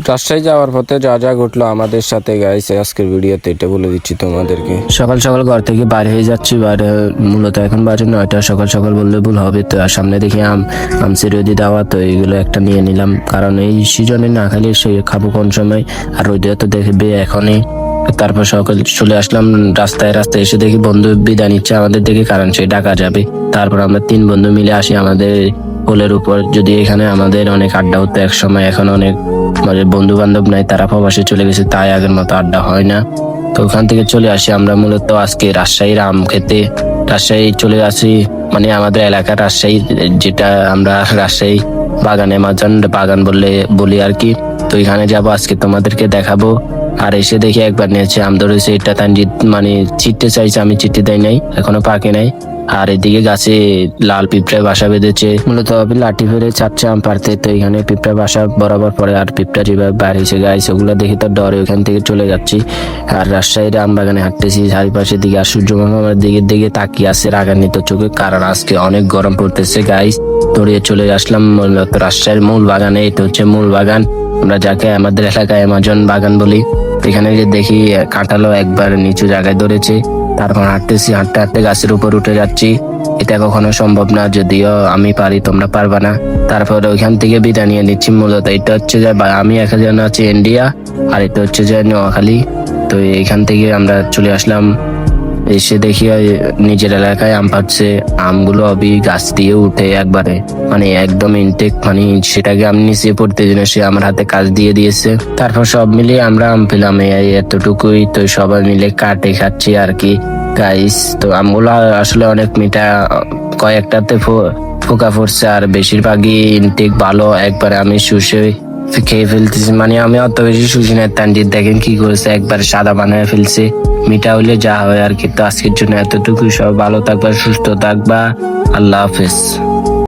রাজশাহী যাওয়ার পথে যা যা ঘটলো আমাদের সাথে গাইস আজকের ভিডিওতে এটা বলে দিচ্ছি তোমাদেরকে। সকাল সকাল ঘর থেকে বাইর হয়ে যাচ্ছি, বাইরে মূলত এখন বাজে 9টা। সকাল সকাল বললে ভুল হবে। তো আর সামনে দেখি আম সিরুদি দেওয়া, তো এইগুলো একটা নিয়ে নিলাম, কারণ এই সিজনে না খাইলে সে খাবো কোন সময়, আর রোদে তো দেখবে এখনই। তারপর সকাল চলে আসলাম রাস্তায় এসে দেখি বন্ধু বিদায় নিচ্ছে আমাদের দেখে, কারণ সে ঢাকা যাবে। তারপর আমরা 3 বন্ধু মিলে আসি আমাদের পোলের উপর। যদি এখানে আমাদের অনেক আড্ডা হতো এক সময়, এখন অনেক মানে বন্ধু বান্ধব নাই, তারা প্রবাসে চলে গেছে, তাই আগের মতো আড্ডা হয় না। তো ওখান থেকে চলে আসি আমরা মূলত আজকে রাজশাহীর আম খেতে। রাজশাহী চলে আসি, মানে আমাদের এলাকার রাজশাহী, যেটা আমরা রাজশাহী বাগানে মাজান বাগান বলি আর কি। তো এখানে যাবো আজকে, তোমাদেরকে দেখাবো। আর এসে দেখি একবার নিয়েছে আম ধরেছে, এটা তানজিৎ মানে চিটতে চাইছে, আমি চিটতে দেয় নাই, এখনো পাকে নাই। আর এদিকে গাছে লাল পিঁপড়ায় বাসা বেঁধেছে, মূলত লাঠি ফেলে চাচ্ছে আম পারতে। তো এখানে পিঁপড়া বাসা বরাবর পড়ে, আর পিঁপড়া যেভাবে বাড়িছে গাইছে ওগুলো দেখে তো ডরে ওখান থেকে চলে যাচ্ছি। আর রাজশাহীর আম বাগানে হাঁটতেছি চারিপাশের দিকে, আর সূর্যমামা আমার দিকে তাকিয়ে আছে রাগান্বিত চোখে, কারণ আজকে অনেক গরম পড়তেছে গাইস। দৌড়িয়ে চলে আসলাম মূলত রাজশাহীর মূল বাগানে। এটা হচ্ছে মূল বাগান, আমরা যাকে আমাদের এলাকায় অ্যামাজন বাগান বলি। এখানে যে দেখি কাঁঠালও একবার নিচু জায়গায় ধরেছে। তারপর হাঁটতে হাঁটতে গাছের উপর উঠে যাচ্ছি। এটা কখনো সম্ভব না, যদিও আমি পারি, তোমরা পারবা না। তারপর ওইখান থেকে বিদায় নিয়ে নিচ্ছি। মূলত এটা হচ্ছে যে আমি এখন আছি ইন্ডিয়া, আর এটা হচ্ছে যে নোয়াখালী। তো এইখান থেকে আমরা চলে আসলাম, এসে দেখি নিজের এলাকায় আম পাচ্ছে। আমগুলো গাছ দিয়ে উঠে একবারে মানে একদম ইনটেক, মানে সেটাকে আমি নিচে পড়তে জন্য সে আমার হাতে কাজ দিয়ে দিয়েছে। তারপর সব মিলিয়ে আমরা আম পেলাম এতটুকুই। তো সবাই মিলে কাটে খাচ্ছি আর কি গাইস। তো আমগুলো আসলে অনেক মিঠা, কয়েকটাতে পোকা পড়ছে, আর বেশিরভাগই ইনটেক ভালো। একবারে আমি শুষে খেয়ে ফেলতেছি, মানে আমি অত বেশি শুষি না। তানজিৎ দেখেন কি করেছে, একবার সাদা বানায় ফেলছে। মিঠা হলে যা হয় আর কি। তো আজকের জন্য এতটুকু, সব ভালো থাকবা, সুস্থ থাকবা, আল্লাহ হাফেজ।